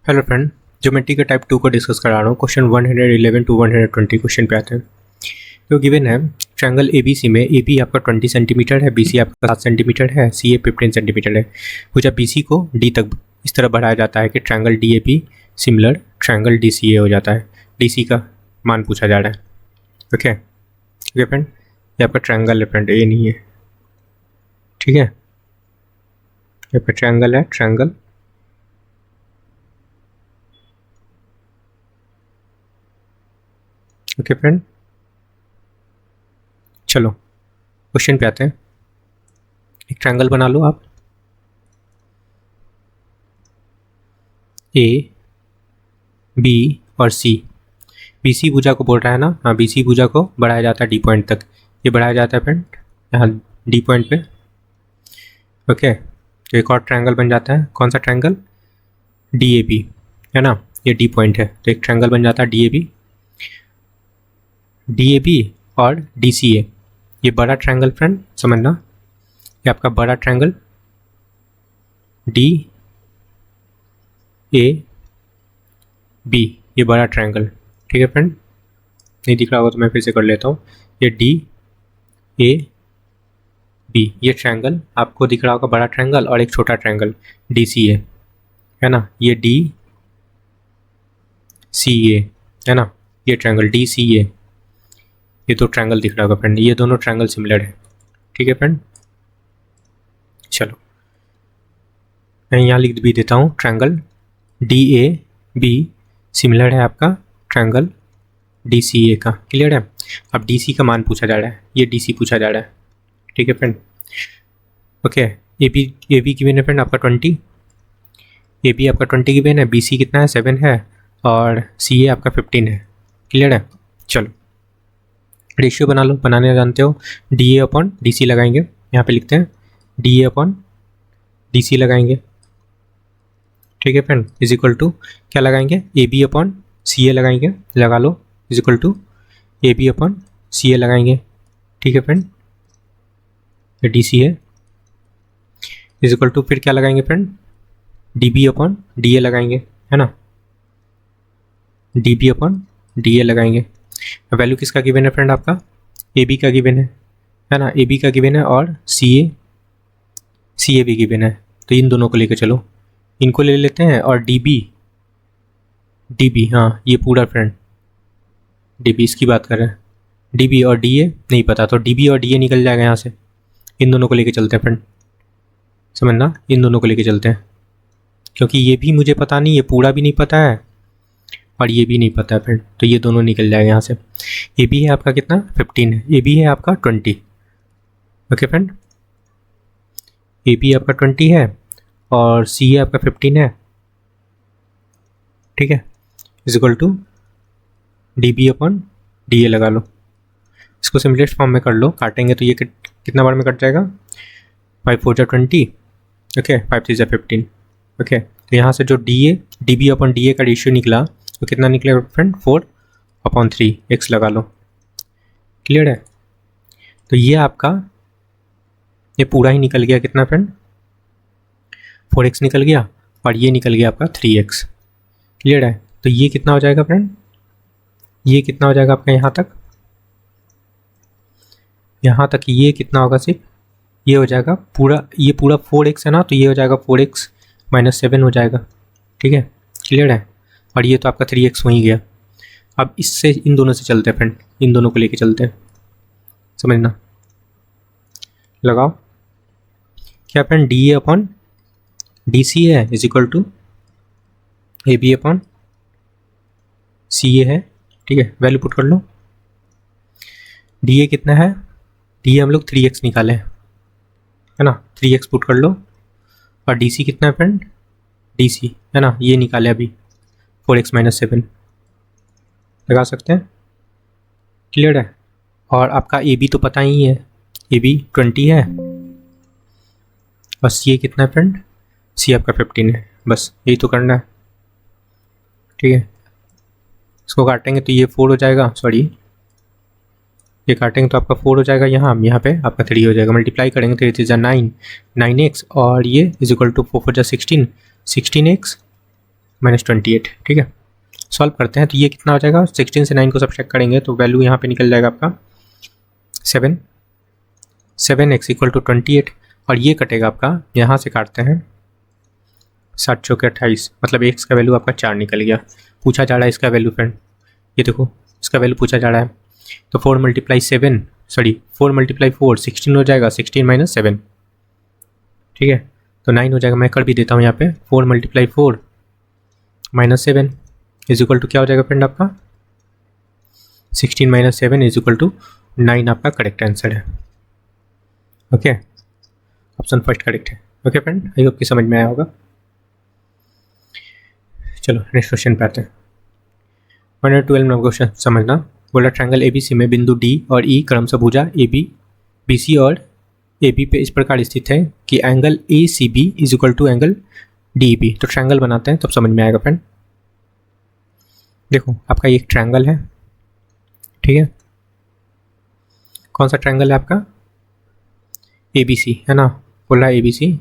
Hello friend, geometry के type 2 को discuss करा रहा हूँ। क्वेश्चन 111 टू 120 क्वेश्चन पे आते हैं। तो गिवन है ट्रायंगल एबीसी में ए आपका 20 सेंटीमीटर है, बीसी आपका 7 सेंटीमीटर है, सी 15 सेंटीमीटर है। पूछा बीसी को डी तक इस तरह बढ़ाया जाता है कि triangle D similar triangle D हो जाता है। डी का मान पूछा जा रहा है। ओके ओके फ्रेंड, ये आपका ट्रायंगल है फ्रेंड, ये नहीं है, ठीक है। ये आपका ट्रायंगल है, ट्रायंगल ओके फ्रेंड। चलो क्वेश्चन पे आते हैं। एक ट्रायंगल बना लो आप, ए बी और सी। बीसी भुजा को बोल रहा है ना, हाँ बीसी भुजा को बढ़ाया जाता है डी पॉइंट तक। ये बढ़ाया जाता है फ्रेंड यहाँ डी पॉइंट पे। ओके, तो एक और ट्रायंगल बन जाता है। कौन सा ट्रायंगल? डी है ना, ये डी पॉइंट है, तो एक ट्रायंगल बन जाता है डी और डी ये बड़ा ट्रायंगल फ्रेंड, समझना, ये आपका बड़ा ट्रायंगल डी ए बी, ये बड़ा ट्रायंगल, ठीक है फ्रेंड। नहीं दिख रहा होगा तो मैं फिर से कर लेता हूँ। ये डी ए बी, ये ट्रायंगल आपको दिख रहा होगा, बड़ा ट्रायंगल और एक छोटा ट्रायंगल डी है ना, ये डी सी है ना, ये ट्रायंगल डी ये दो ट्रायंगल दिख रहा होगा फ्रेंड, ये दोनों ट्रायंगल सिमिलर है, ठीक है फ्रेंड। चलो मैं यहाँ लिख भी देता हूँ, triangle D A B similar है आपका ट्रायंगल डी का, क्लियर है। अब डी का मान पूछा जा रहा है, ये डी पूछा जा रहा है, ठीक है फ्रेंड। ओके, ए बी की वेन है फ्रेंड आपका 20, ए बी आपका 20 की वेन है, बी सी कितना है 7 है, और सी ए आपका 15 है, क्लियर है। चलो रेशियो बना लो, बनाने जानते हो। D A upon D C लगाएंगे, यहाँ पे लिखते हैं D A upon D C लगाएंगे, ठीक है फ्रेंड। इज इक्वल टू क्या लगाएंगे? ए बी अपॉन सी ए लगाएंगे, लगा लो, is equal to A B upon C A लगाएंगे, ठीक है फ्रेंड। डी सी है इज इक्वल टू फिर क्या लगाएंगे friend? D B upon D A लगाएंगे, है ना, D B upon D A लगाएंगे। वैल्यू किसका गिवन है फ्रेंड? आपका ए बी का गिवन है ना, ए बी का गिवन है और सी ए भी गिवन है, तो इन दोनों को लेकर चलो, इनको ले लेते हैं। और डी बी हाँ ये पूरा फ्रेंड, डी बी इसकी बात कर रहे हैं, डी बी और डी ए नहीं पता, तो डी बी और डी ए निकल जाएगा यहाँ से। इन दोनों को लेकर चलते हैं फ्रेंड, समझना, इन दोनों को लेकर चलते हैं, क्योंकि ये भी मुझे पता नहीं, ये पूरा भी नहीं पता है और ये भी नहीं पता है फ्रेंड, तो ये दोनों निकल जाएगा यहाँ से। ए बी है आपका कितना? 15 है, ए बी है आपका 20, ओके फ्रेंड। ए बी आपका 20 है और सी है आपका 15 है, ठीक है। Is equal to D B upon D A लगा लो, इसको सिम्पलेस्ट फॉर्म में कर लो, काटेंगे तो ये कितना बार में कट जाएगा? 5 4 20, ओके, 5 3 15, ओके। तो यहाँ से जो D B upon D A का रेशियो निकला तो कितना निकलेगा फ्रेंड? 4/3 एक्स लगा लो, क्लियर है। तो ये आपका ये पूरा ही निकल गया, कितना फ्रेंड? 4x निकल गया और ये निकल गया आपका 3x, क्लियर है। तो ये कितना हो जाएगा फ्रेंड? ये कितना हो जाएगा आपका यहाँ तक ये कितना होगा? सिर्फ ये हो जाएगा पूरा, ये पूरा 4x है ना, तो ये हो जाएगा 4x - 7 हो जाएगा, ठीक है, क्लियर है। और ये तो आपका 3x हो ही गया। अब इससे इन दोनों से चलते हैं फ्रेंड, इन दोनों को लेके चलते हैं, समझना, लगाओ क्या friend? D A upon D C है is equal to A B upon C A है, ठीक है। वैल्यू पुट कर लो, डी ए कितना है? डी ए हम लोग 3x निकाले है ना, 3x पुट कर लो। और डी सी कितना है फ्रेंड? डी सी है ना, ये निकाले अभी 4x - 7 लगा सकते हैं, क्लियर है। और आपका ए बी तो पता ही है, ए बी 20 है और सी ए कितना है फ्रेंड? सी आपका 15 है, बस यही तो करना है, ठीक है। इसको काटेंगे तो ये 4 हो जाएगा, सॉरी ये काटेंगे तो आपका 4 हो जाएगा, यहाँ पे आपका 3 हो जाएगा। मल्टीप्लाई करेंगे तो 3 9 9x और ये इज इक्वल टू 4 4 16 16x -28, ठीक है। सॉल्व करते हैं तो ये कितना हो जाएगा, 16 से 9 को सब्ट्रैक्ट करेंगे तो वैल्यू यहाँ पे निकल जाएगा आपका 7x इक्वल टू 28, और ये कटेगा आपका, यहाँ से काटते हैं 7 चौके 28, मतलब x का वैल्यू आपका 4 निकल गया। पूछा जा रहा है इसका वैल्यू फ्रेंड, ये देखो इसका वैल्यू पूछा जा रहा है। तो 4 × 4 16 हो जाएगा, 16 - 7, ठीक है। तो 9 हो जाएगा, मैं कर भी देता हूँ यहाँ पे, 4 × 4 - 7 इज इक्वल टू क्या हो जाएगा फ्रेंड आपका 16 - 7 इज इक्वल टू 9 आपका करेक्ट आंसर है। ओके, ऑप्शन फर्स्ट करेक्ट है। ओके फ्रेंड, आई होप कि समझ में आया होगा। चलो नेक्स्ट क्वेश्चन पे आते हैं। 112 नंबर क्वेश्चन समझना, बोला ट्रायंगल ABC में बिंदु D और E क्रमशः भुजा AB, BC और AB पे इस प्रकार स्थित है कि angle ACB is equal to angle DEB। तो ट्रायंगल बनाते हैं तब समझ में आएगा फ्रेंड। देखो आपका एक ट्रायंगल है, ठीक है। कौन सा ट्रायंगल है आपका, ABC है ना, बोला ABC,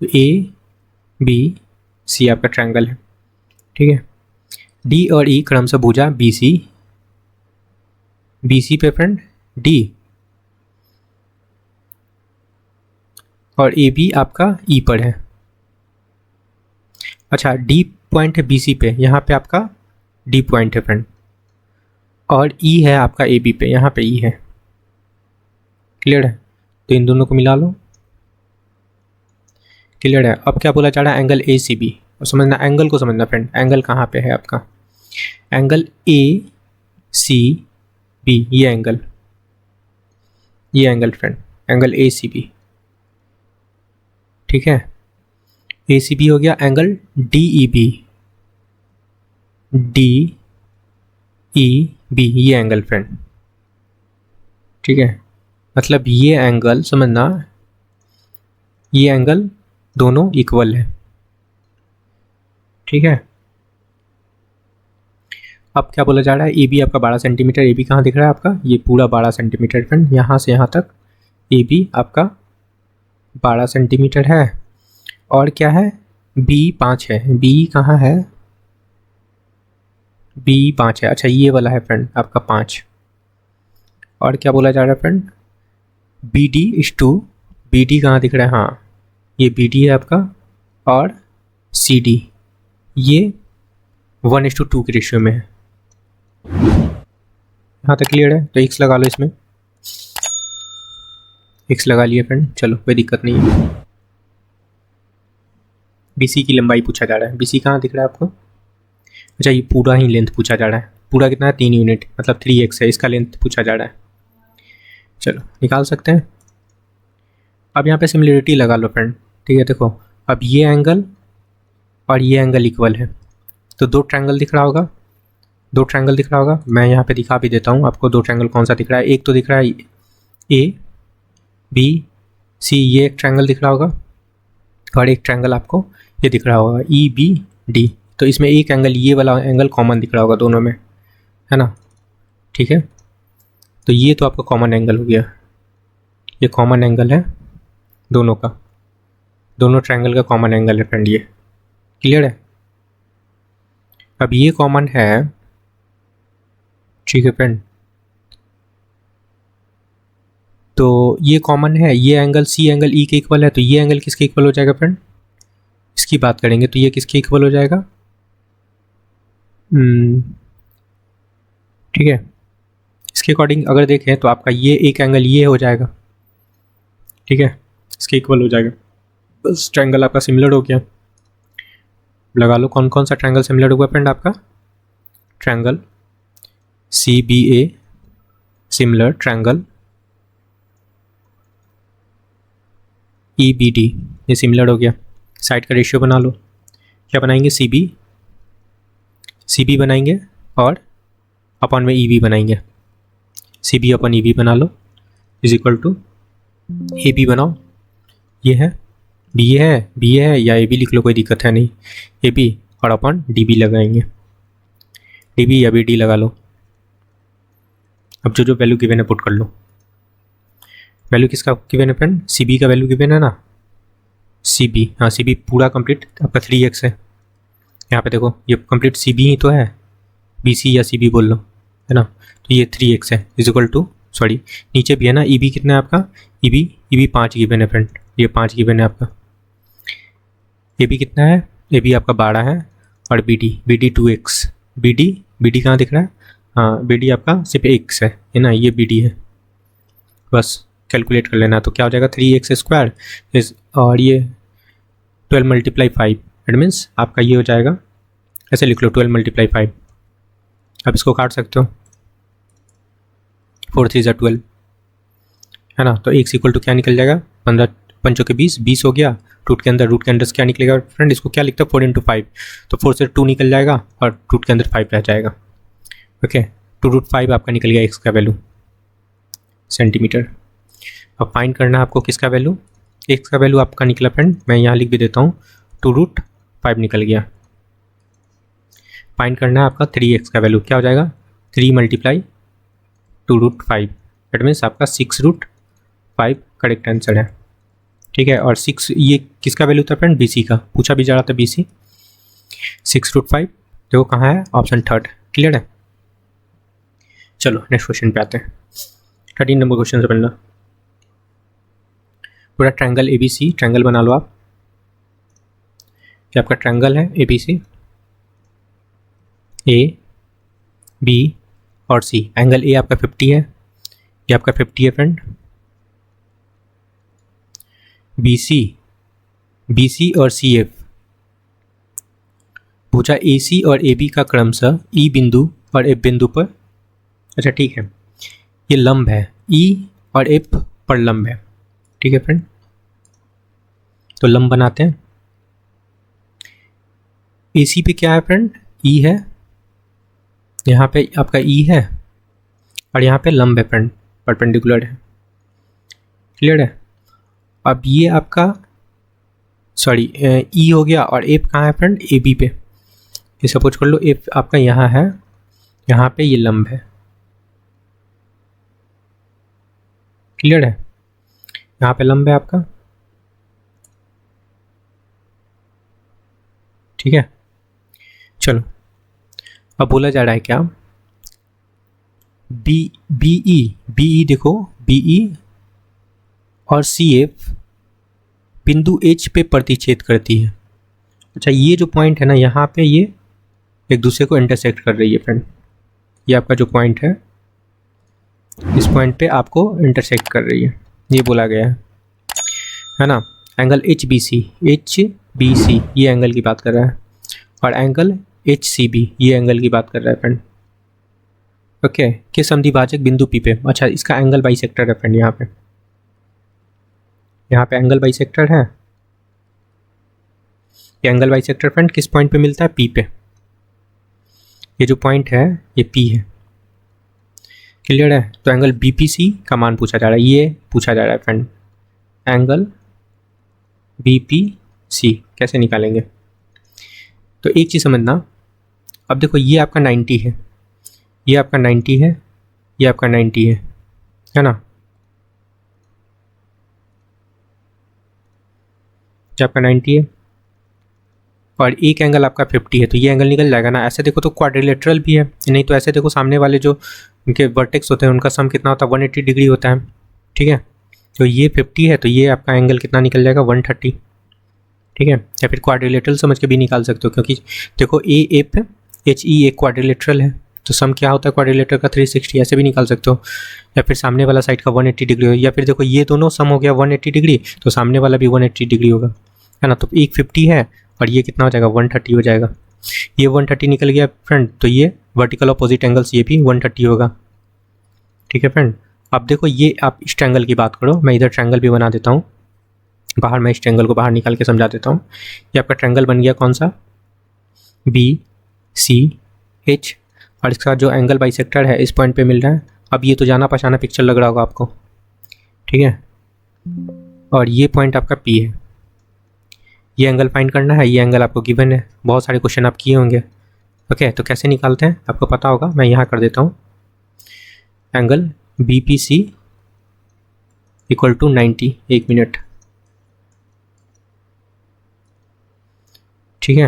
तो ABC आपका ट्रायंगल है, ठीक है। D और E क्रमशः भुजा BC पे फ्रेंड D, और AB आपका E पर है। अच्छा, D पॉइंट है BC पे, यहाँ पे आपका D पॉइंट है फ्रेंड, और E है आपका AB पे, यहाँ पे E है। क्लियर है, तो इन दोनों को मिला लो। क्लियर है। अब क्या बोला जा रहा है, एंगल ACB, और समझना एंगल को समझना फ्रेंड, एंगल कहाँ पे है आपका, एंगल ACB, ये एंगल फ्रेंड, एंगल ACB, ठीक है। ACB हो गया, एंगल DEB, ये एंगल फ्रेंड, ठीक है। मतलब ये एंगल समझना, ये एंगल दोनों इक्वल है, ठीक है। अब क्या बोला जा रहा है, AB आपका 12 सेंटीमीटर, AB कहाँ दिख रहा है आपका, ये पूरा 12 सेंटीमीटर फ्रेंड, यहाँ से यहाँ तक AB आपका 12 सेंटीमीटर है। और क्या है, B 5 है, B कहाँ है, B 5 है, अच्छा ये वाला है फ्रेंड आपका 5। और क्या बोला जा रहा है friend, BD is two, BD कहाँ दिख रहा है, हाँ ये BD है आपका, और CD ये 1:2 के रेशियो में है। यहाँ तक क्लियर है, तो x लगा लो इसमें, x लगा लिए फ्रेंड, चलो कोई दिक्कत नहीं है। BC की लंबाई पूछा जा रहा है, BC कहाँ दिख रहा है आपको, अच्छा ये पूरा ही लेंथ पूछा जा रहा है, पूरा कितना है 3 यूनिट, मतलब 3x है, इसका लेंथ पूछा जा रहा है। चलो निकाल सकते हैं। अब यहाँ पे सिमिलरिटी लगा लो फ्रेंड, ठीक है। देखो अब ये एंगल और ये एंगल इक्वल है, तो दो ट्रायंगल दिख रहा होगा, मैं यहाँ पे दिखा भी देता हूँ आपको, दो ट्रायंगल कौन सा दिख रहा है। एक तो दिख रहा है ABC, ये एक ट्रायंगल दिख रहा होगा, और एक ट्रायंगल आपको ये दिख रहा होगा EBD। तो इसमें एक एंगल, ये वाला एंगल कॉमन दिख रहा होगा दोनों में, है ना, ठीक है। तो ये तो आपका कॉमन एंगल हो गया, ये कॉमन एंगल है दोनों का, दोनों ट्रायंगल का कॉमन एंगल है फ्रेंड, ये क्लियर है। अब ये कॉमन है, ठीक है फ्रेंड, तो ये कॉमन है, ये एंगल C एंगल E के इक्वल है, तो ये एंगल किसके इक्वल हो जाएगा फ्रेंड, इसकी बात करेंगे तो ये किसके इक्वल हो जाएगा, ठीक है। इसके अकॉर्डिंग अगर देखें तो आपका ये एक एंगल ये हो जाएगा, ठीक है, इसके इक्वल हो जाएगा, बस ट्रायंगल आपका सिमिलर हो गया। लगा लो कौन कौन सा ट्रायंगल सिमिलर हुआ फ्रेंड आपका, triangle CBA similar, triangle EBD ये सिमिलर हो गया। साइड का रेशियो बना लो, क्या बनाएंगे, CB बनाएंगे और अपॉन में EB बनाएंगे, CB अपॉन EB बना लो, इज इक्वल टू AB बनाओ, ये है BA है या AB लिख लो, कोई दिक्कत है नहीं, AB और अपॉन DB लगाएंगे, DB या BD लगा लो। अब जो वैल्यू गिवन है पुट कर लो। वैल्यू किसका गिवन है फ्रेंड, CB का वैल्यू गिवन है ना, CB, हाँ CB पूरा कंप्लीट आपका 3x है, यहाँ पे देखो ये कंप्लीट सी बी ही तो है, बी सी या सी बी बोल लो, है ना। तो ये 3x है इज इक्वल टू, सॉरी नीचे भी है ना, ई बी कितना है आपका, ई बी 5 गिवन है फ्रेंड, ये 5 गिवन है आपका। ए बी कितना है, ए बी आपका 12 है, और B D 2x, B D कहाँ दिख रहा है, हाँ बी डी आपका सिर्फ x है ना, ये बी डी है, बस कैलकुलेट कर लेना। तो क्या हो जाएगा 3x² इस, और ये 12 मल्टीप्लाई 5, इट मीन्स आपका ये हो जाएगा, ऐसे लिख लो 12 मल्टीप्लाई 5, आप इसको काट सकते हो, 4 3 = 12, है ना। तो x इक्वल टू क्या निकल जाएगा, 15 पंचों के 20 हो गया, रूट के अंदर क्या निकलेगा फ्रेंड, इसको क्या लिखते हैं 4 × 5, तो 4 से 2 निकल जाएगा और रूट के अंदर 5 रह जाएगा। ओके 2√5 आपका निकल गया x का वैल्यू सेंटीमीटर। अब फाइंड करना है आपको किसका वैल्यू, x का वैल्यू आपका निकला फ्रेंड, मैं यहाँ लिख भी देता हूँ 2√5 निकल गया। फाइंड करना है आपका 3x का वैल्यू, क्या हो जाएगा 3 × 2√5, दैट मीन्स आपका 6√5 करेक्ट आंसर है, ठीक है। और 6 ये किसका वैल्यू था फ्रेंड, BC का, पूछा भी जा रहा था BC, 6√5 देखो कहाँ है, ऑप्शन 3, क्लियर है। चलो नेक्स्ट क्वेश्चन पे आते हैं, 13 नंबर क्वेश्चन से पढ़ना। पूरा ट्रायंगल ABC, ट्रायंगल बना लो आप, ये आपका ट्रायंगल है ABC, A B और C, एंगल A आपका 50 है, ये आपका 50 है फ्रेंड, BC और CF, पूछा AC और AB का क्रमशः E बिंदु और F बिंदु पर, अच्छा ठीक है, ये लंब है, E और F पर लंब है, ठीक है फ्रेंड। तो लंब बनाते हैं, AC पे क्या है फ्रेंड, E है, यहाँ पे आपका E है, और यहाँ पे लंब है फ्रेंड, परपेंडिकुलर है, क्लियर है। अब ये आपका सॉरी E हो गया, और F कहाँ है फ्रेंड, AB पे, ये सपोज कर लो F आपका यहाँ है, यहाँ पे ये लंब है, क्लियर है, यहाँ पे लंब है आपका, ठीक है। चलो अब बोला जा रहा है क्या, BE देखो, BE और CF बिंदु H पे प्रतिच्छेद करती है। अच्छा ये जो पॉइंट है ना, यहाँ पे ये एक दूसरे को इंटरसेक्ट कर रही है फ्रेंड, ये आपका जो पॉइंट है, इस पॉइंट पे आपको इंटरसेक्ट कर रही है, ये बोला गया है ना। एंगल HBC ये एंगल की बात कर रहा है, और एंगल HCB ये एंगल की बात कर रहा है फ्रेंड, ओके। किस समद्विभाजक बिंदु P पे, अच्छा इसका एंगल बाइसेक्टर है फ्रेंड, यहाँ पे एंगल बाइसेक्टर है, ये एंगल बाइसेक्टर फ्रेंड किस पॉइंट पे मिलता है, P पे, ये जो पॉइंट है ये P है, क्लियर है। तो एंगल BPC का मान पूछा जा रहा है, ये पूछा जा रहा है फ्रेंड, एंगल BPC कैसे निकालेंगे, तो एक चीज़ समझना, अब देखो ये आपका 90 है, ये आपका 90 है, ये आपका 90 है ना, ये आपका 90 है, और एक एंगल आपका 50 है, तो ये एंगल निकल जाएगा ना। ऐसे देखो तो क्वाड्रिलेटरल भी है, नहीं तो ऐसे देखो सामने वाले जो उनके वर्टेक्स होते हैं उनका सम कितना होता है, 180 डिग्री होता है, ठीक है। तो ये 50 है, तो ये आपका एंगल कितना निकल जाएगा, 130, ठीक है। या फिर क्वाड्रिलेटरल समझ के भी निकाल सकते हो, क्योंकि देखो AFHE एक क्वाड्रिलेटरल है, तो सम क्या होता है क्वाड्रिलेटर का 360, ऐसे भी निकाल सकते हो। या फिर सामने वाला साइड का 180 डिग्री हो, या फिर देखो ये दोनों सम हो गया 180 डिग्री, तो सामने वाला भी 180 डिग्री होगा, है ना। तो एक 50 है और ये कितना हो जाएगा, 130 हो जाएगा, ये 130 निकल गया फ्रेंड, तो ये वर्टिकल अपोजिट एंगल्स ये भी 130 होगा, ठीक है फ्रेंड। अब देखो ये आप इस ट्रायंगल की बात करो, मैं इधर ट्रायंगल भी बना देता हूँ बाहर, मैं इस ट्रायंगल को बाहर निकाल के समझा देता हूँ। ये आपका ट्रायंगल बन गया कौन सा, BCH, और इसका जो एंगल बाइसेक्टर है इस पॉइंट पे मिल रहा है। अब ये तो जाना पहचाना पिक्चर लग रहा होगा आपको, ठीक है, और ये पॉइंट आपका P है, ये एंगल फाइंड करना है, ये एंगल आपको गिवन है, बहुत सारे क्वेश्चन आप किए होंगे, ओके। तो कैसे निकालते हैं आपको पता होगा, मैं यहाँ कर देता हूँ, एंगल BPC इक्वल टू 90, एक मिनट, ठीक है।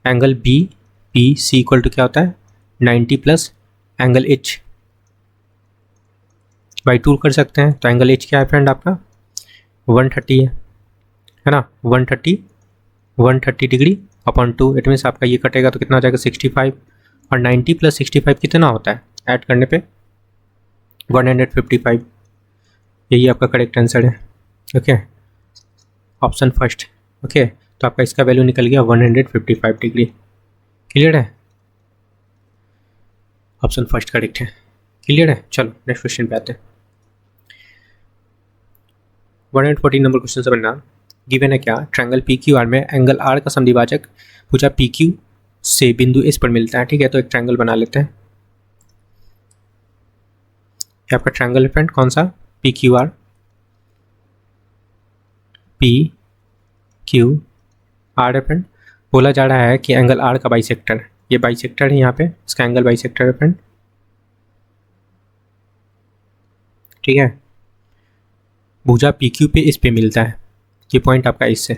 Angle B P C equal to क्या होता है 90 प्लस एंगल एच बाई 2 कर सकते हैं। तो एंगल एच क्या है फ्रेंड आपका 130 है ना, 130 डिग्री अपॉन 2, इट मीन्स आपका ये कटेगा तो कितना हो जाएगा 65, और 90 प्लस 65 कितना होता है ऐड करने पे 155। यही आपका करेक्ट आंसर है। Okay, option first. ओके, तो आपका इसका वैल्यू निकल गया 155 डिग्री। क्लियर है, ऑप्शन फर्स्ट करेक्ट है। क्लियर है, चलो नेक्स्ट क्वेश्चन पे आते हैं। 114 नंबर क्वेश्चन से बनना गिवन है क्या, ट्रायंगल पी क्यू आर में एंगल आर का समद्विभाजक भुजा पी क्यू से बिंदु एस पर मिलता है। ठीक है, तो एक ट्रायंगल बना लेते हैं। ये आपका ट्रायंगल है फ्रेंड, कौन सा P Q R, P Q R है फ्रेंड। बोला जा रहा है कि एंगल आर का बाइसेक्टर है, ये बाइसेक्टर है यहाँ पे, इसका एंगल बाइसेक्टर है फ्रेंड। ठीक है, भुजा पी क्यू पे इस पे मिलता है, ये पॉइंट आपका इससे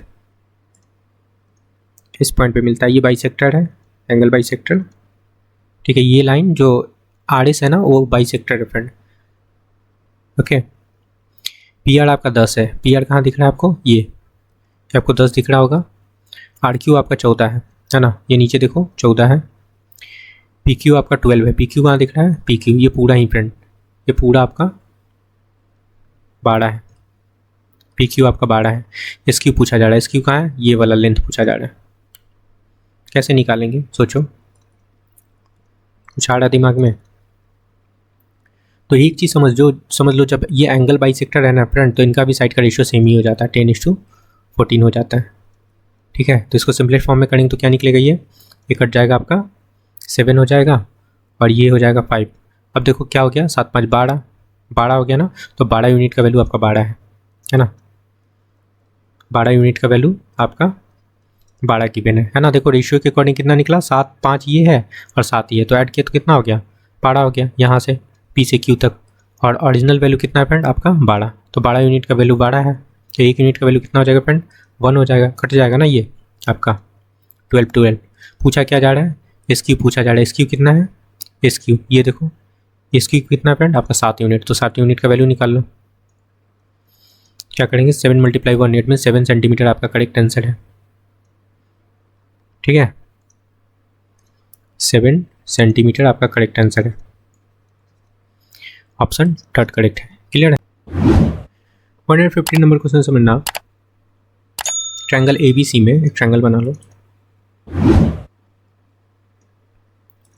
इस पॉइंट पे मिलता है, ये बाइसेक्टर है, एंगल बाइसेक्टर। ठीक है, ये लाइन जो आर एस है ना वो बाइसेक्टर है फ्रेंड। ओके, पी आर आपका 10 है, पी आर कहाँ दिख रहा है आपको, ये आपको 10 दिख रहा होगा। आर क्यू आपका 14 है ना, ये नीचे देखो 14 है। पी क्यू आपका 12 है, पी क्यू कहाँ दिख रहा है, पी क्यू ये पूरा ही फ्रेंड, ये पूरा आपका 12 है, पी क्यू आपका 12 है। एस क्यू पूछा जा रहा है, एस क्यू कहाँ है, ये वाला लेंथ पूछा जा रहा है। कैसे निकालेंगे सोचो, कुछ आ रहा दिमाग में? तो एक चीज़ समझ लो, जब ये एंगल बाइसेक्टर है ना फ्रेंड, तो इनका भी साइड का रेशियो सेम ही हो जाता है, 10:14 हो जाता है। ठीक है, तो इसको सिंपलेस्ट फॉर्म में करेंगे तो क्या निकलेगा, ये कट जाएगा आपका 7 हो जाएगा, और ये हो जाएगा 5। अब देखो क्या हो गया, 7 5 12 हो गया ना, तो 12 यूनिट का वैल्यू आपका 12 है ना, 12 यूनिट का वैल्यू आपका 12 की पेन है ना। देखो रेशियो के अकॉर्डिंग कितना निकला, 7 5 ये है और 7 ये है, तो ऐड किया तो कितना हो गया 12 हो गया यहाँ से पी से क्यू तक। और ओरिजिनल वैल्यू कितना है फ्रेंड आपका 12, तो 12 यूनिट का वैल्यू 12 है, तो 1 यूनिट का वैल्यू कितना हो जाएगा फ्रेंड 1 हो जाएगा, कट जाएगा ना ये आपका 12 पूछा क्या जा रहा है, एस क्यू पूछा जा रहा है। एस क्यू कितना है, एस क्यू ये देखो, एस क्यू कितना है फ्रेंड आपका 7 यूनिट, तो 7 यूनिट का वैल्यू निकाल लो। क्या करेंगे 7 × 1 में 7 सेंटीमीटर आपका करेक्ट आंसर है। ठीक है, 7 सेंटीमीटर आपका करेक्ट आंसर है, ऑप्शन थर्ड करेक्ट है। क्लियर है, 115 नंबर क्वेश्चन समझना, ट्रायंगल ABC में एक ट्रायंगल बना लो।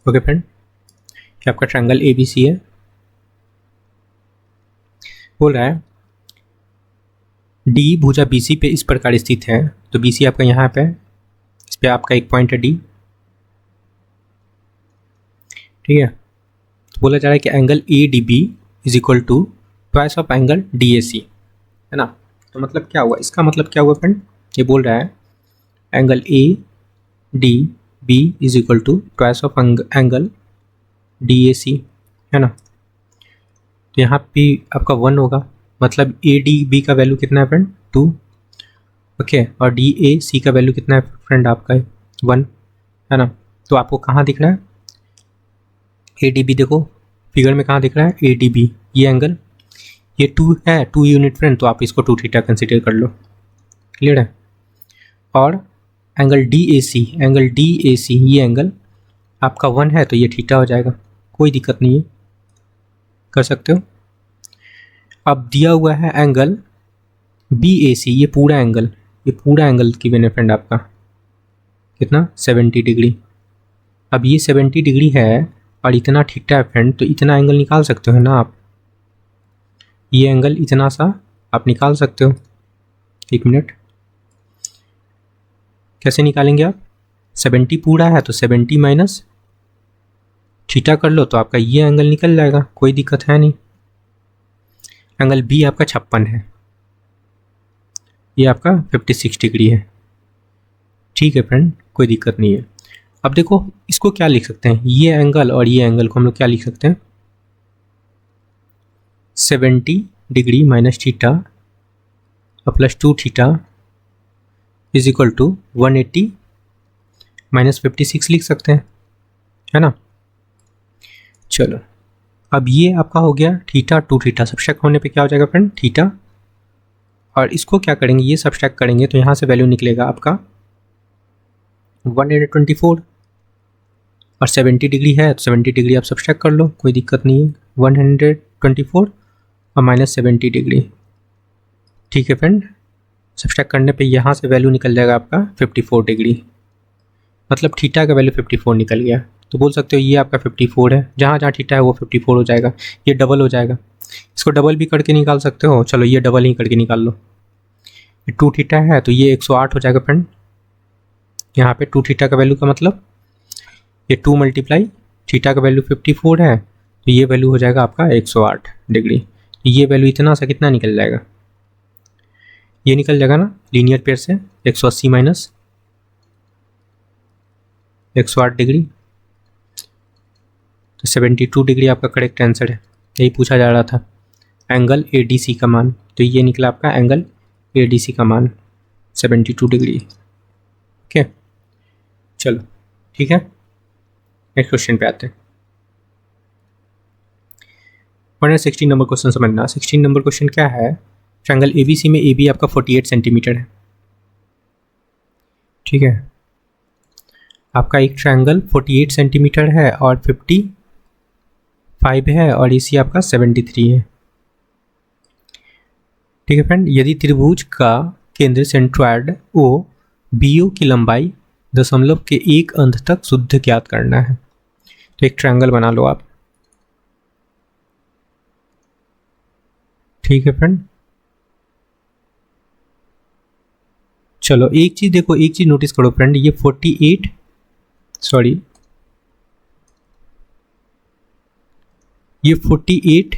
ओके फ्रेंड, ये आपका ट्रायंगल ABC है। बोल रहा है डी भुजा BC पे इस प्रकार स्थित है, तो BC आपका यहाँ पे, इस पे आपका एक पॉइंट है D। ठीक है, तो बोला जा रहा है कि angle ADB is equal to twice of angle DAC है ना। तो मतलब क्या हुआ, इसका मतलब क्या हुआ फ्रेंड, ये बोल रहा है angle ADB is equal to twice of angle DAC है ना। तो यहाँ पे आपका 1 होगा, मतलब ADB का वैल्यू कितना है फ्रेंड 2। ओके, और DAC का वैल्यू कितना है फ्रेंड आपका 1 है ना। तो आपको कहाँ दिख रहा है ADB, देखो फिगर में कहाँ दिख रहा है ADB, ये एंगल ये 2 है, 2 यूनिट फ्रेंड, तो आप इसको 2 थीटा कंसिडर कर लो। क्लियर है, और एंगल DAC ये एंगल आपका 1 है, तो ये थीटा हो जाएगा, कोई दिक्कत नहीं है, कर सकते हो। अब दिया हुआ है एंगल BAC, ये पूरा एंगल की मैंने फ्रेंड आपका कितना 70 डिग्री। अब ये 70 डिग्री है और इतना थीटा है फ्रेंड, तो इतना एंगल निकाल सकते हो ना आप, ये एंगल इतना सा आप निकाल सकते हो। एक मिनट, कैसे निकालेंगे आप, 70 पूरा है तो 70 माइनस थीटा कर लो, तो आपका ये एंगल निकल जाएगा, कोई दिक्कत है नहीं। एंगल B आपका 56 है, ये आपका 56 डिग्री है। ठीक है फ्रेंड, कोई दिक्कत नहीं है। अब देखो इसको क्या लिख सकते हैं, ये एंगल और ये एंगल को हम लोग क्या लिख सकते हैं, 70 degree minus theta plus 2 theta is equal to 180 -56 लिख सकते हैं, है ना। चलो अब ये आपका हो गया थीटा टू थीटा, सब्सट्रैक्ट होने पे क्या हो जाएगा फ्रेंड, थीटा, और इसको क्या करेंगे, ये सब्सट्रैक्ट करेंगे तो यहाँ से वैल्यू निकलेगा आपका 124, और 70 डिग्री है तो 70 डिग्री आप सब्सट्रैक्ट कर लो, कोई दिक्कत नहीं है। 124 और -70 डिग्री, ठीक है फ्रेंड। सब्सट्रैक्ट करने पे यहाँ से वैल्यू निकल जाएगा आपका 54 डिग्री, मतलब थीटा का वैल्यू 54 निकल गया। तो बोल सकते हो ये आपका 54 है, जहाँ जहाँ थीटा है वो 54 हो जाएगा, ये डबल हो जाएगा। इसको डबल भी करके निकाल सकते हो, चलो ये डबल ही करके निकाल लो। ये 2 थीटा है तो ये 108 हो जाएगा फ्रेंड। यहाँ पे 2 थीटा का वैल्यू का मतलब ये 2 मल्टीप्लाई थीटा का वैल्यू 54 है तो ये वैल्यू हो जाएगा आपका 108 डिग्री। तो ये वैल्यू इतना सा कितना निकल जाएगा, ये निकल जाएगा ना लीनियर पेयर से 180 माइनस 108 डिग्री, तो 72 डिग्री आपका करेक्ट आंसर है। यही पूछा जा रहा था एंगल ADC का मान, तो ये निकला आपका एंगल ADC का मान 72 डिग्री। ओके चलो ठीक है, नेक्स्ट क्वेश्चन पे आते हैं। 16 नंबर क्वेश्चन समझना। 16 नंबर क्वेश्चन क्या है, ट्रायंगल ABC में AB आपका 48 सेंटीमीटर है, ठीक है। आपका एक ट्रायंगल 48 सेंटीमीटर है और 55 है और AC आपका 73 है, ठीक है फ्रेंड। यदि त्रिभुज का केंद्र सेंट्रॉयड O BO की लंबाई दशमलव के एक अंत तक शुद्ध ज्ञात करना है, तो एक ट्रायंगल बना लो आप, ठीक है फ्रेंड। चलो एक चीज देखो, एक चीज नोटिस करो फ्रेंड, ये 48 सॉरी ये 48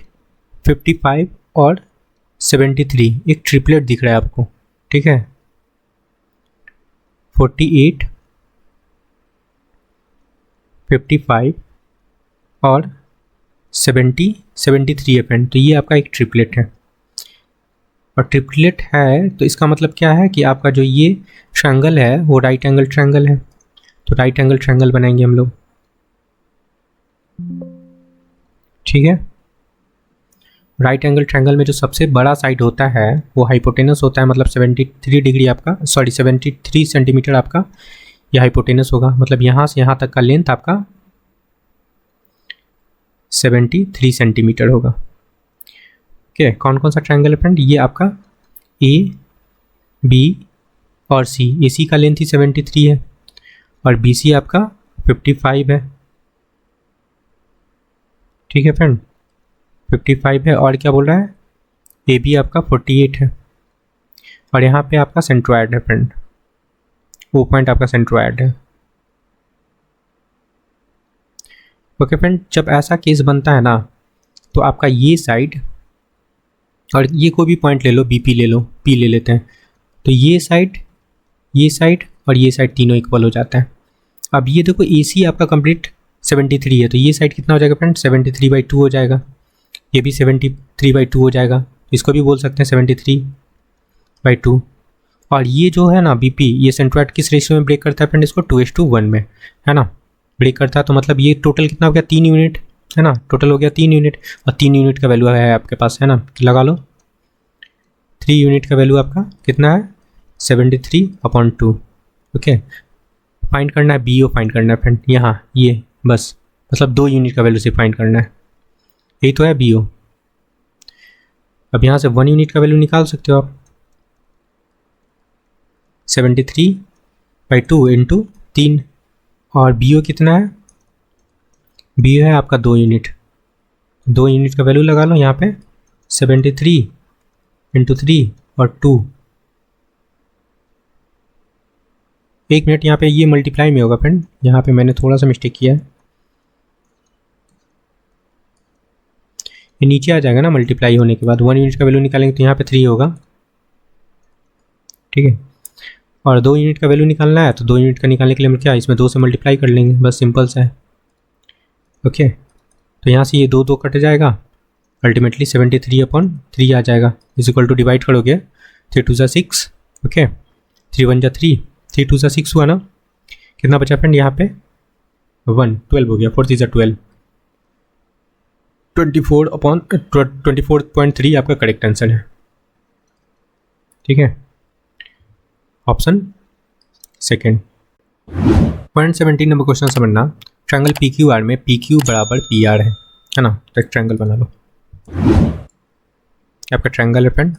55 और 73 एक ट्रिपलेट दिख रहा है आपको, ठीक है। 48 55 और 73 है फ्रेंड, तो ये आपका एक ट्रिपलेट है। और ट्रिपलेट है तो इसका मतलब क्या है कि आपका जो ये ट्रायंगल है वो राइट एंगल ट्रायंगल है, तो राइट एंगल ट्रायंगल बनाएंगे हम लोग, ठीक है। राइट एंगल ट्रायंगल में जो सबसे बड़ा साइड होता है वो हाइपोटेनस होता है, मतलब 73 डिग्री आपका 73 सेंटीमीटर आपका यह हाइपोटेनस होगा, मतलब यहाँ से यहाँ तक का लेंथ आपका 73 सेंटीमीटर होगा। ओके कौन कौन सा ट्रायंगल है फ्रेंड, ये आपका AB और C, AC का लेंथ ही 73 है और BC आपका 55 है, ठीक है फ्रेंड 55 है। और क्या बोल रहा है, AB आपका 48 है और यहाँ पे आपका सेंट्रॉयड है फ्रेंड, वो पॉइंट आपका सेंट्रॉयड है। ओके फ्रेंड, जब ऐसा केस बनता है ना तो आपका ये साइड और ये कोई भी पॉइंट ले लो, BP ले लो, P ले लेते हैं, तो ये साइड और ये साइड तीनों इक्वल हो जाता है। अब ये देखो AC आपका कंप्लीट 73 है तो ये साइड कितना हो जाएगा फ्रेंड, 73/2 हो जाएगा, ये भी 73/2 हो जाएगा, इसको भी बोल सकते हैं 73/2। और ये जो है ना BP, ये सेंट्रॉयड किस रेशियो में ब्रेक करता है फ्रेंड, इसको 2:1 में, है ना, ब्रेक करता है। तो मतलब ये टोटल कितना हो गया, 3 यूनिट, है ना, टोटल हो गया 3 यूनिट, और 3 यूनिट का वैल्यू है आपके पास, है ना, तो लगा लो 3 यूनिट का वैल्यू आपका कितना है 73/2। ओके फाइंड करना है BO, फाइंड करना है फ्रेंड, यहाँ ये बस मतलब 2 यूनिट का वैल्यू से फाइंड करना है, यही तो है BO। अब यहाँ से 1 यूनिट का वैल्यू निकाल सकते हो आप, 73/2 इंटू 3, और BO कितना है, BO है आपका 2 यूनिट, 2 यूनिट का वैल्यू लगा लो यहाँ पे 73 इंटू 3 और 2। एक मिनट, यहाँ पे ये मल्टीप्लाई में होगा फ्रेंड, यहाँ पे मैंने थोड़ा सा मिस्टेक किया है, ये नीचे आ जाएगा ना मल्टीप्लाई होने के बाद, 1 यूनिट का वैल्यू निकालेंगे तो यहाँ पे 3 होगा, ठीक है। और 2 यूनिट का वैल्यू निकालना है तो 2 यूनिट का निकालने के लिए हम क्या इसमें 2 से मल्टीप्लाई कर लेंगे, बस सिंपल सा है। ओके तो यहाँ से ये 2 कट जाएगा, अल्टीमेटली 73/3 आ जाएगा, इज इक्वल टू डिवाइड करोगे 3 2 6, ओके 3 1 3, 3 2 6 हुआ ना, कितना बचा फ्रेंड यहाँ पे 1, 12 हो गया, 4 3 12, 24/24.3 आपका करेक्ट आंसर है। ठीक है, ऑप्शन सेकेंड। 17 नंबर क्वेश्चन समझना, ट्रायंगल पी क्यू आर में पी क्यू बराबर पी आर है ना, तो एक ट्रायंगल बना लो। आपका ट्रायंगल है फ्रेंड,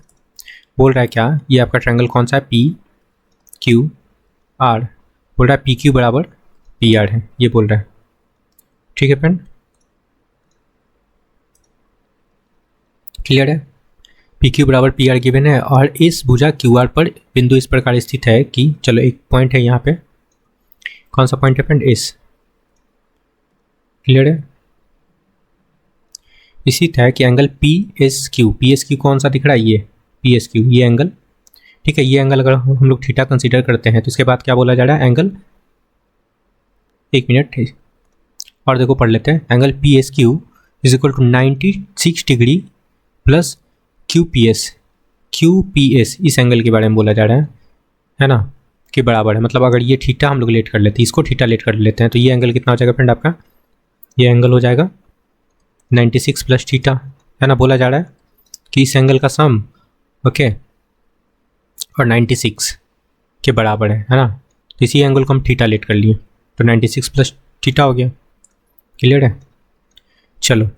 बोल रहा है क्या, ये आपका ट्रायंगल कौन सा है, पी क्यू आर, बोल रहा है पी क्यू बराबर पी आर है, ये बोल रहा है। ठीक है फ्रेंड, क्लियर है, पी क्यू बराबर पी आर गिवन है और इस भुजा क्यू आर पर बिंदु इस प्रकार स्थित है कि, चलो एक पॉइंट है यहाँ पे, कौन सा पॉइंट है फ्रेंड, एस, क्लियर है, इसी है कि एंगल पी एस क्यू कौन सा दिख रहा है, ये पी एस क्यू, ये एंगल। ठीक है, ये एंगल अगर हम लोग थीटा कंसीडर करते हैं तो इसके बाद क्या बोला जा रहा है, एंगल, एक मिनट और देखो पढ़ लेते हैं, angle P S Q is equal to 96 degree plus Q P S, इस एंगल के बारे में बोला जा रहा है ना, के बराबर है। मतलब अगर ये थीटा हम लोग लेट कर लेते हैं, इसको थीटा लेट कर लेते हैं, तो ये एंगल कितना हो जाएगा फ्रेंड आपका, ये एंगल हो जाएगा 96 प्लस थीटा, है ना, बोला जा रहा है कि इस एंगल का सम, ओके, और 96 के बराबर है ना, तो इसी एंगल को हम थीटा लेट कर लिए, तो 96 प्लस थीटा हो गया, क्लियर है। चलो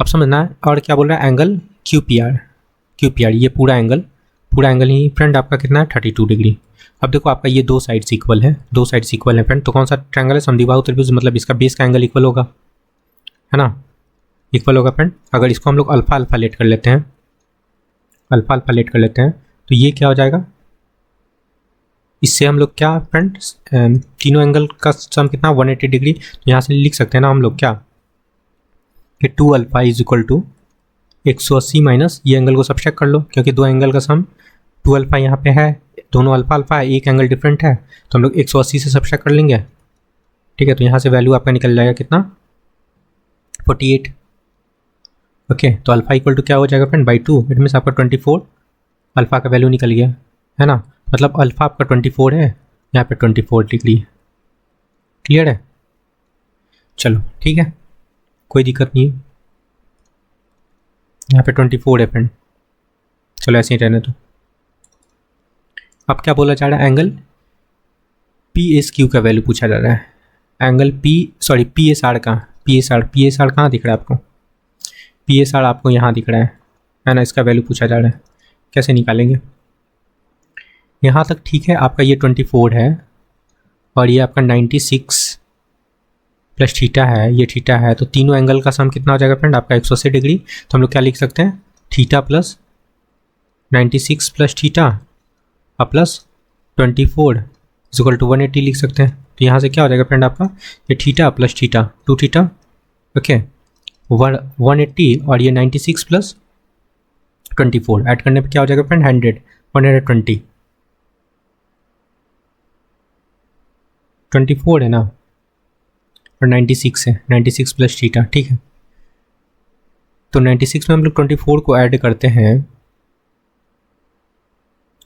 अब समझना है, और क्या बोल रहा है, एंगल क्यू पी आर, ये पूरा एंगल ही फ्रेंड आपका कितना है, 32 डिग्री। अब देखो आपका ये दो साइड्स इक्वल है, फ्रेंड, तो कौन सा ट्रायंगल है, समद्विबाहु त्रिभुज, मतलब इसका बेस का एंगल इक्वल होगा, है ना, इक्वल होगा फ्रेंड। अगर इसको हम लोग अल्फा लेट कर लेते हैं, तो ये क्या हो जाएगा, इससे हम लोग क्या फ्रेंड, तीनों एंगल का सम कितना, 180 डिग्री, तो यहाँ से लिख सकते हैं ना हम लोग क्या, कि 2 alpha is equal to 180 minus ये एंगल को सब्ट्रैक्ट कर लो, क्योंकि दो एंगल का सम 2 अल्फा यहाँ पे है, दोनों अल्फा है, एक एंगल डिफरेंट है, तो हम लोग 180 से सब्ट्रैक्ट कर लेंगे। ठीक है, तो यहाँ से वैल्यू आपका निकल जाएगा कितना, 48। ओके, तो अल्फा इक्वल टू क्या हो जाएगा फ्रेंड, बाई 2, इट मीन्स आपका 24 अल्फा का वैल्यू निकल गया, है ना, मतलब अल्फा आपका 24 है, यहाँ पे 24 डिग्री, क्लियर है। चलो ठीक है, कोई दिक्कत नहीं है, यहाँ पे 24 है फ्रेंड, चलो ऐसे ही रहने दो। अब क्या बोला जा रहा है, एंगल पी एस क्यू का वैल्यू पूछा जा रहा है, एंगल पी एस आर कहाँ दिख रहा है आपको, पी एस आर आपको यहाँ दिख रहा है ना, इसका वैल्यू पूछा जा रहा है, कैसे निकालेंगे। यहाँ तक ठीक है, आपका ये 24 है और ये आपका 96 प्लस थीटा है, ये थीटा है, तो तीनों एंगल का सम कितना हो जाएगा फ्रेंड आपका 180 डिग्री। तो हम लोग क्या लिख सकते हैं, थीटा प्लस 96 प्लस थीटा और प्लस 24 इज इक्वल टू 180 लिख सकते हैं। तो यहाँ से क्या हो जाएगा फ्रेंड आपका, ये theta plus theta 2 theta, okay, 180 और ये 96 प्लस 24 ऐड करने पे क्या हो जाएगा फ्रेंड 120 24 है ना और 96 है, 96 प्लस थीटा, ठीक है। तो 96 में हम लोग 24 को ऐड करते हैं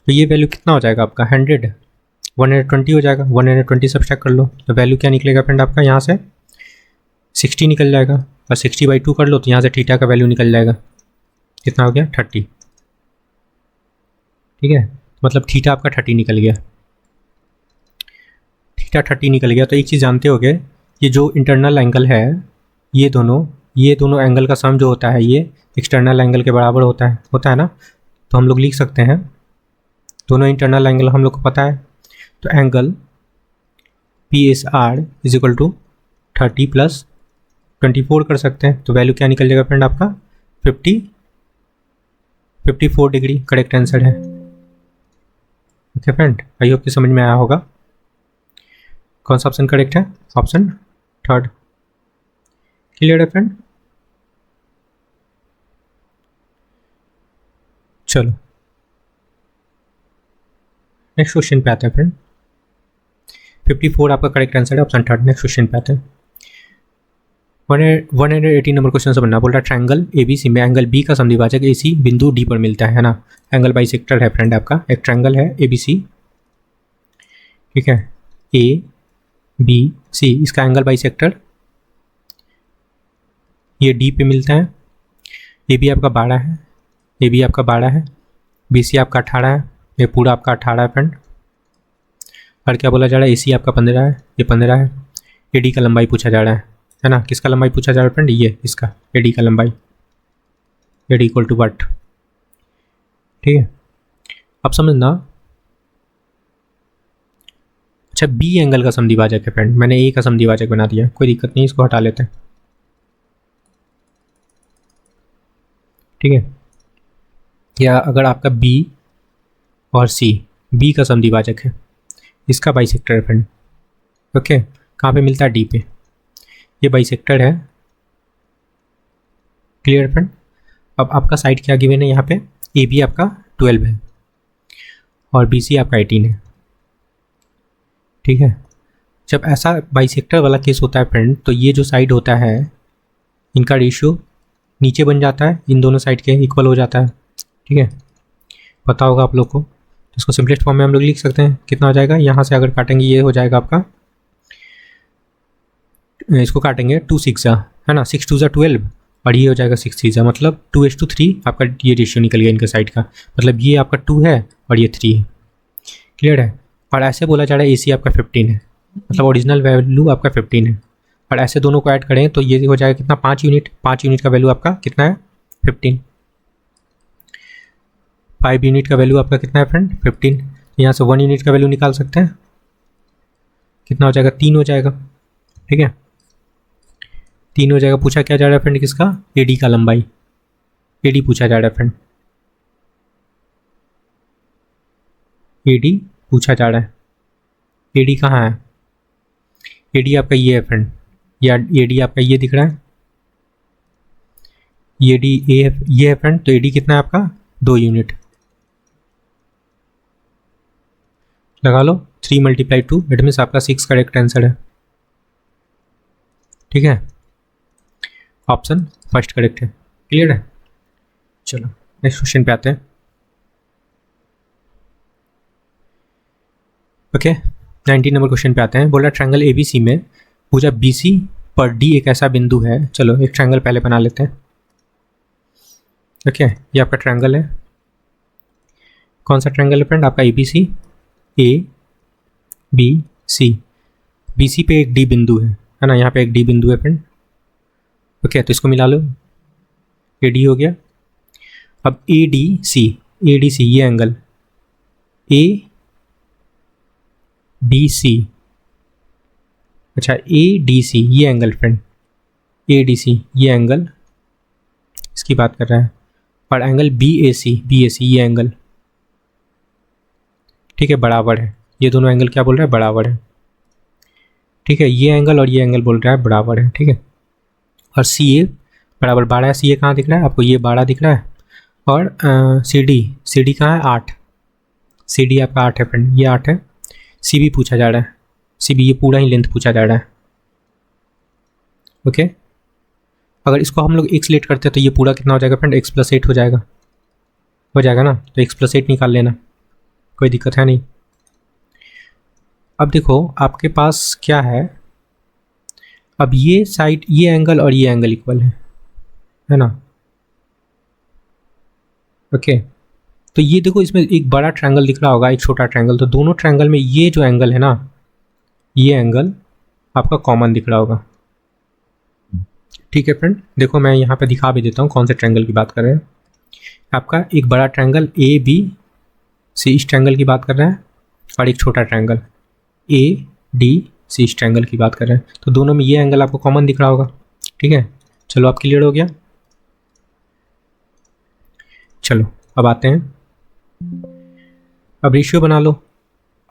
तो ये वैल्यू कितना हो जाएगा आपका 120 हो जाएगा, 120 सब्ट्रैक्ट कर लो तो वैल्यू क्या निकलेगा फ्रेंड आपका, यहाँ से 60 निकल जाएगा और 60/2 कर लो तो यहाँ से थीटा का वैल्यू निकल जाएगा, कितना हो गया 30, ठीक है, मतलब थीटा आपका 30 निकल गया, थीटा 30 निकल गया। तो एक चीज़ जानते होगे, ये जो इंटरनल एंगल है ये दोनों एंगल का सम जो होता है ये एक्सटर्नल एंगल के बराबर होता है ना। तो हम लोग लिख सकते हैं दोनों इंटरनल एंगल हम लोग को पता है, तो angle P S R is equal to 30 plus 24 कर सकते हैं। तो वैल्यू क्या निकल जाएगा फ्रेंड आपका 54 डिग्री, करेक्ट आंसर है। ओके फ्रेंड, आई होप कि समझ में आया होगा। कौन सा ऑप्शन करेक्ट है, ऑप्शन 3, क्लियर है फ्रेंड। चलो नेक्स्ट क्वेश्चन पे आते हैं फ्रेंड। 54 आपका करेक्ट आंसर है, ऑप्शन 3। नेक्स्ट क्वेश्चन पे आते हैं। 118 नंबर क्वेश्चन समझना, बोल रहा है ट्रायंगल ABC में एंगल B का समद्विभाजक AC बिंदु D पर मिलता है ना। एंगल बाइसेक्टर है फ्रेंड आपका, एक ट्रायंगल है ABC, ठीक है, A बी सी, इसका एंगल बाइसेक्टर ये डी पे मिलता है। ए बी आपका 12 है, ए बी आपका 12 है, बी सी आपका 18 है, ये पूरा आपका 18 है फ्रेंड। और क्या बोला जा रहा है, ए सी आपका 15 है, ये 15 है। ए डी का लंबाई पूछा जा रहा है ना, किसका लंबाई पूछा जा रहा है फ्रेंड, ये इसका ए डी का लंबाई, A D equal to what. ठीक है, अब समझना। अच्छा, बी एंगल का समद्विभाजक है फ्रेंड, मैंने ए का समद्विभाजक बना दिया, कोई दिक्कत नहीं, इसको हटा लेते हैं। ठीक है, या अगर आपका बी और सी, बी का समद्विभाजक है, इसका बाइसेक्टर है फ्रेंड। ओके, कहाँ पे मिलता है, डी पे, ये बाइसेक्टर है। Clear friend. अब आपका साइड क्या गिवन है यहाँ पे, ए बी आपका 12 है और बी सी आपका 18 है। ठीक है, जब ऐसा बाइसेक्टर वाला केस होता है फ्रेंड, तो ये जो साइड होता है इनका रेशियो नीचे बन जाता है, इन दोनों साइड के इक्वल हो जाता है। ठीक है, पता होगा आप लोग को। तो इसको सिंपलेस्ट फॉर्म में हम लोग लिख सकते हैं, कितना हो जाएगा, यहाँ से अगर काटेंगे ये हो जाएगा आपका, इसको काटेंगे 2 6 है ना, 6 2 12 और ये हो जाएगा 6 3 मतलब 2:3 आपका ये रेशियो निकल गया इनके साइड का, मतलब ये आपका 2 है और ये 3 है। क्लियर है। और ऐसे बोला जा रहा है ए सी आपका 15 है, मतलब ओरिजिनल वैल्यू आपका 15 है, और ऐसे दोनों को ऐड करें तो ये हो जाएगा कितना, 5 यूनिट। 5 यूनिट का वैल्यू आपका कितना है, 15। 5 यूनिट का वैल्यू आपका कितना है फ्रेंड, 15। यहाँ से 1 यूनिट का वैल्यू निकाल सकते हैं, कितना हो जाएगा, 3 हो जाएगा। ठीक है, 3 हो जाएगा। पूछा क्या जा रहा है फ्रेंड, किसका, ए डी का लंबाई, ए डी पूछा जा रहा है फ्रेंड, ए डी पूछा जा रहा है। ए डी कहाँ है, ए डी आपका ये है फ्रेंड, या ए डी आपका ये दिख रहा है, ये डी ये है फ्रेंड। तो ए डी कितना है आपका, 2 यूनिट। लगा लो 3 × 2, इट मीन्स आपका 6 करेक्ट आंसर है। ठीक है, ऑप्शन फर्स्ट करेक्ट है। क्लियर है। चलो नेक्स्ट क्वेश्चन पे आते हैं। ओके, 19 नंबर क्वेश्चन पे आते हैं। बोला ट्रायंगल ए बी सी में भुजा बी सी पर डी एक ऐसा बिंदु है। चलो एक ट्रायंगल पहले बना लेते हैं। ओके, ये आपका ट्रायंगल है, कौन सा ट्रायंगल है फ्रेंड, आपका A B C, A B C, B C पे एक डी बिंदु है ना, यहाँ पे एक डी बिंदु है फ्रेंड। ओके, तो इसको मिला लो, ए डी हो गया। अब ए डी सी, ए डी सी ये एंगल, ए डी सी, अच्छा ए डी सी ये angle friend, A D C ये एंगल इसकी बात कर रहा है, और एंगल बी ए सी ये एंगल, ठीक है, बराबर है। ये दोनों एंगल क्या बोल रहा है, बराबर है। ठीक है, ये एंगल और ये एंगल बोल रहा है बराबर है। ठीक है, और सी ए बराबर 12 है। सी ए कहाँ दिख रहा है आपको, ये 12 दिख रहा है, और सी डी कहाँ है, 8, सी डी आपका 8 है फ्रेंड, ये 8 है। सी बी पूछा जा रहा है, सी बी ये पूरा ही लेंथ पूछा जा रहा है। ओके, अगर इसको हम लोग x लेट करते हैं तो ये पूरा कितना हो जाएगा फ्रेंड, x + 8 हो जाएगा ना, तो x + 8 निकाल लेना, कोई दिक्कत है नहीं। अब देखो आपके पास क्या है, अब ये साइड, ये एंगल और ये एंगल इक्वल है ना। ओके, तो ये देखो इसमें एक बड़ा ट्रायंगल दिख रहा होगा, एक छोटा ट्रायंगल, तो दोनों ट्रायंगल में ये जो एंगल है ना, ये एंगल आपका कॉमन दिख रहा होगा। ठीक है फ्रेंड, देखो मैं यहाँ पे दिखा भी देता हूँ कौन से ट्रायंगल की बात कर रहे हैं। आपका एक बड़ा ट्रायंगल ए बी सी इस ट्रायंगल की बात कर रहा है, और एक छोटा ट्रायंगल ए डी सी इस ट्रायंगल की बात कर रहे हैं, तो दोनों में ये एंगल आपको कॉमन दिख रहा होगा। ठीक है, चलो आप क्लियर हो गया। चलो अब आते हैं, अब रेशियो बना लो।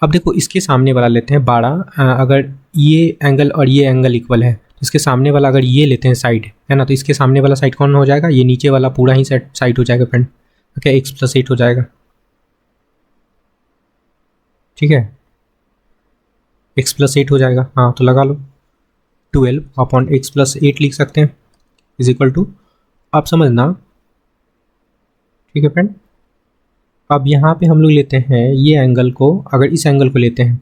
अब देखो इसके सामने वाला लेते हैं 12, अगर ये एंगल और ये एंगल इक्वल है, इसके सामने वाला अगर ये लेते हैं साइड, है ना, तो इसके सामने वाला साइड कौन हो जाएगा, ये नीचे वाला पूरा ही साइड हो जाएगा फ्रेंड। ओके, x + 8 हो जाएगा। ठीक है, x + 8 हो जाएगा, हाँ तो लगा लो 12/x + 8 लिख सकते हैं = आप समझना। ठीक है फ्रेंड, अब यहाँ पे हम लोग लेते हैं ये एंगल को, अगर इस एंगल को लेते हैं,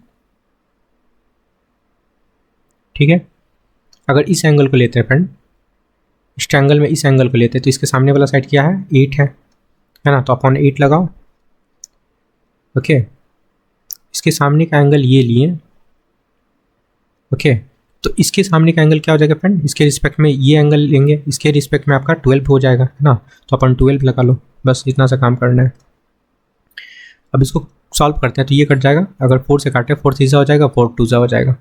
ठीक है। अगर इस एंगल को लेते हैं फ्रेंड, इस ट्रायंगल में इस एंगल को लेते हैं, तो इसके सामने वाला साइड क्या है, 8 है ना, तो अपॉन 8 लगाओ। ओके, इसके सामने का एंगल ये लिए। ओके, तो इसके सामने का एंगल क्या हो जाएगा फ्रेंड, इसके रिस्पेक्ट में ये एंगल लेंगे, इसके रिस्पेक्ट में आपका 12 हो जाएगा, है ना, तो अपन 12 लगा लो, बस इतना सा काम करना है। अब इसको सॉल्व करते हैं, तो ये कट जाएगा, अगर 4 से काटे 4 3 हो जाएगा, 4 2 हो जाएगा।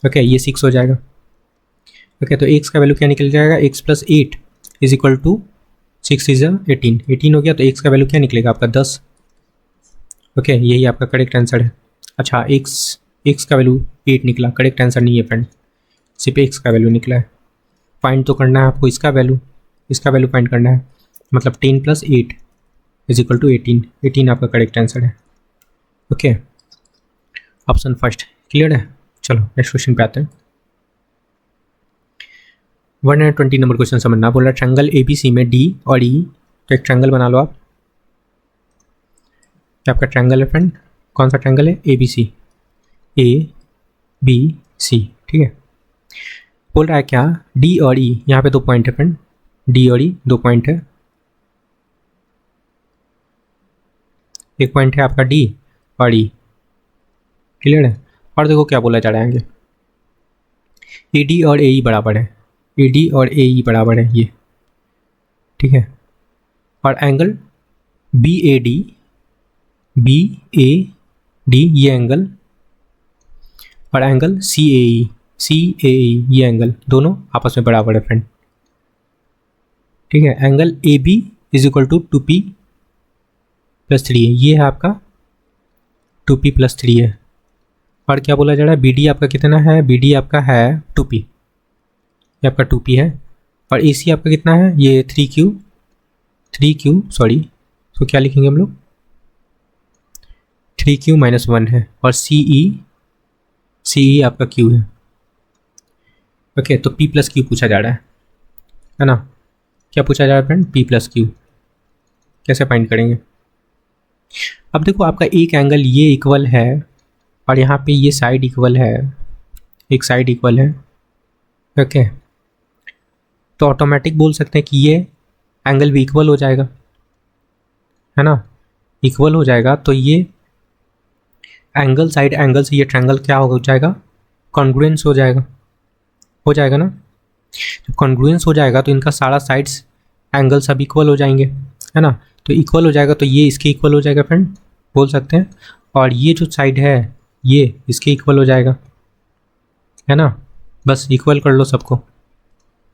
ओके, ये 6 हो जाएगा। ओके, तो x का वैल्यू क्या निकल जाएगा, x plus 8 is equal to 6 is 18, 18 हो गया, तो x का वैल्यू क्या निकलेगा आपका 10। ओके, यही आपका करेक्ट आंसर है। अच्छा, x का वैल्यू 8 निकला, करेक्ट आंसर नहीं है फ्रेंड, सिर्फ x का वैल्यू निकला है। फाइंड तो करना है आपको इसका वैल्यू फाइंड करना है, मतलब 10 प्लस 8 इज इक्वल टू 18, 18 आपका करेक्ट आंसर है। ओके, ऑप्शन फर्स्ट क्लियर है। चलो नेक्स्ट क्वेश्चन पे आते हैं। 120 नंबर क्वेश्चन समझना, बोला ट्रायंगल ABC में D और E, तो एक ट्रायंगल बना लो आप। क्या आपका ट्रायंगल है फ्रेंड, कौन सा ट्रायंगल है, ABC, ABC, ठीक है। बोल रहा है क्या, D और E, यहाँ पे 2 पॉइंट है फ्रेंड, D और E 2 पॉइंट है, एक पॉइंट है आपका D और E, क्लियर है। और देखो क्या बोला जा रहा है आगे, AD और AE बराबर है, AD और AE बराबर है ये, ठीक है। और एंगल BAD ये एंगल, और एंगल CAE ये एंगल, दोनों आपस में बराबर है फ्रेंड, ठीक है। Angle AB is equal to 2P plus 3 है, ये है आपका 2P प्लस 3 है। और क्या बोला जा रहा है, BD आपका कितना है, BD आपका है 2P, ये आपका 2P है। और AC आपका कितना है, ये 3Q सॉरी, तो क्या लिखेंगे हम लोग, 3Q माइनस 1 है। और CE आपका Q है। ओके, तो P प्लस Q पूछा जा रहा है ना, क्या पूछा जा रहा है फ्रेंड, P प्लस Q, कैसे फाइंड करेंगे। अब देखो आपका एक एंगल ये इक्वल है, और यहाँ पे ये साइड इक्वल है, एक साइड इक्वल है। ओके, तो ऑटोमेटिक बोल सकते हैं कि ये एंगल भी इक्वल हो जाएगा, है ना, इक्वल हो जाएगा, तो ये एंगल साइड एंगल से ये ट्रायंगल क्या हो जाएगा, कॉन्ग्रुएंस हो जाएगा ना। जब कॉन्ग्रुएंस हो जाएगा तो इनका सारा साइड्स एंगल सब इक्वल हो जाएंगे, है ना, तो इक्वल हो जाएगा, तो ये इसके इक्वल हो जाएगा फ्रेंड, बोल सकते हैं। और ये जो साइड है ये इसके इक्वल हो जाएगा, है ना, बस इक्वल कर लो सबको।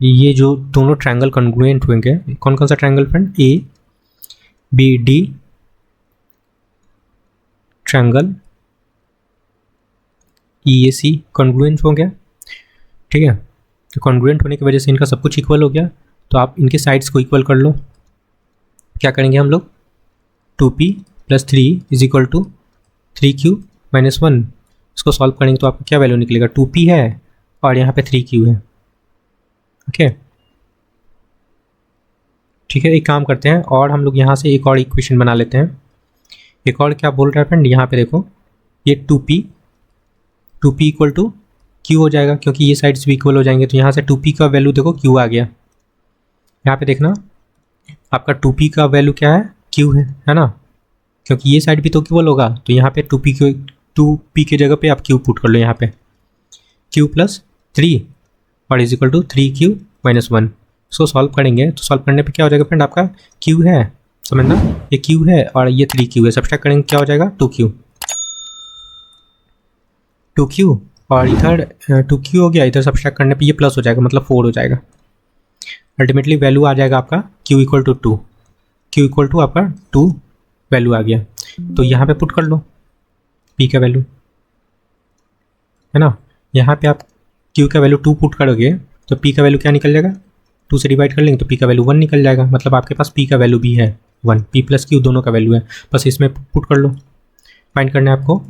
ये जो दोनों ट्रायंगल कॉन्ग्रुएंट होंगे, कौन कौन सा triangle friend, ABD triangle EAC congruent हो गया, ठीक है। तो कॉन्ग्रुएंट होने की वजह से इनका सब कुछ इक्वल हो गया, तो आप इनके साइड्स को इक्वल कर लो। क्या करेंगे हम लोग, 2P plus 3 is equal to 3Q minus 1, इसको सॉल्व करेंगे तो आपका क्या वैल्यू निकलेगा, 2P है और यहाँ पे 3Q है। ओके, ठीक है, एक काम करते हैं, और हम लोग यहाँ से एक और इक्वेशन बना लेते हैं। एक और क्या बोल रहा है फ्रेंड, यहाँ पे देखो, ये 2P इक्वल टू Q हो जाएगा, क्योंकि ये साइड्स भी इक्वल हो जाएंगे, तो यहाँ से 2P का वैल्यू देखो Q आ गया। यहाँ पे देखना आपका 2P का वैल्यू क्या है, Q है ना, क्योंकि ये साइड भी तो इक्वल होगा, तो यहाँ पे 2P के जगह पे आप Q पुट कर लो, यहाँ पे Q प्लस 3 और is equal to 3Q minus 1। इसको सॉल्व करेंगे, तो सॉल्व करने पे क्या हो जाएगा फ्रेंड, आपका Q है, समझना, ये Q है और ये 3Q है, सब्सट्रैक्ट करेंगे क्या हो जाएगा, 2Q और इधर 2Q हो गया, इधर सब्सट्रैक्ट करने पे ये प्लस हो जाएगा, मतलब 4 हो जाएगा। अल्टीमेटली वैल्यू आ जाएगा आपका Q equal to 2, Q equal to आपका 2 वैल्यू आ गया। तो यहाँ पे पुट कर लो P का वैल्यू, है ना, यहाँ पे आप Q का वैल्यू 2 पुट करोगे तो P का वैल्यू क्या निकल जाएगा, 2 से डिवाइड कर लेंगे तो P का वैल्यू 1 निकल जाएगा, मतलब आपके पास P का वैल्यू भी है 1, P प्लस Q दोनों का वैल्यू है, बस इसमें पुट कर लो। फाइंड करना है आपको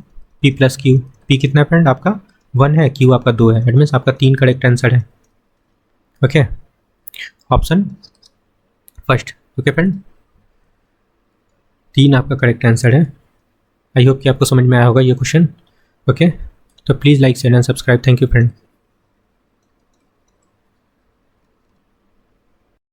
P प्लस Q, P कितना है फ्रेंड आपका 1 है, Q आपका 2 है, इट मीन्स आपका 3 करेक्ट आंसर है। Okay, option first. Okay friend, 3 आपका करेक्ट आंसर है। आई होप कि आपको समझ में आया होगा ये क्वेश्चन। ओके, तो please like share and subscribe. Thank you friend.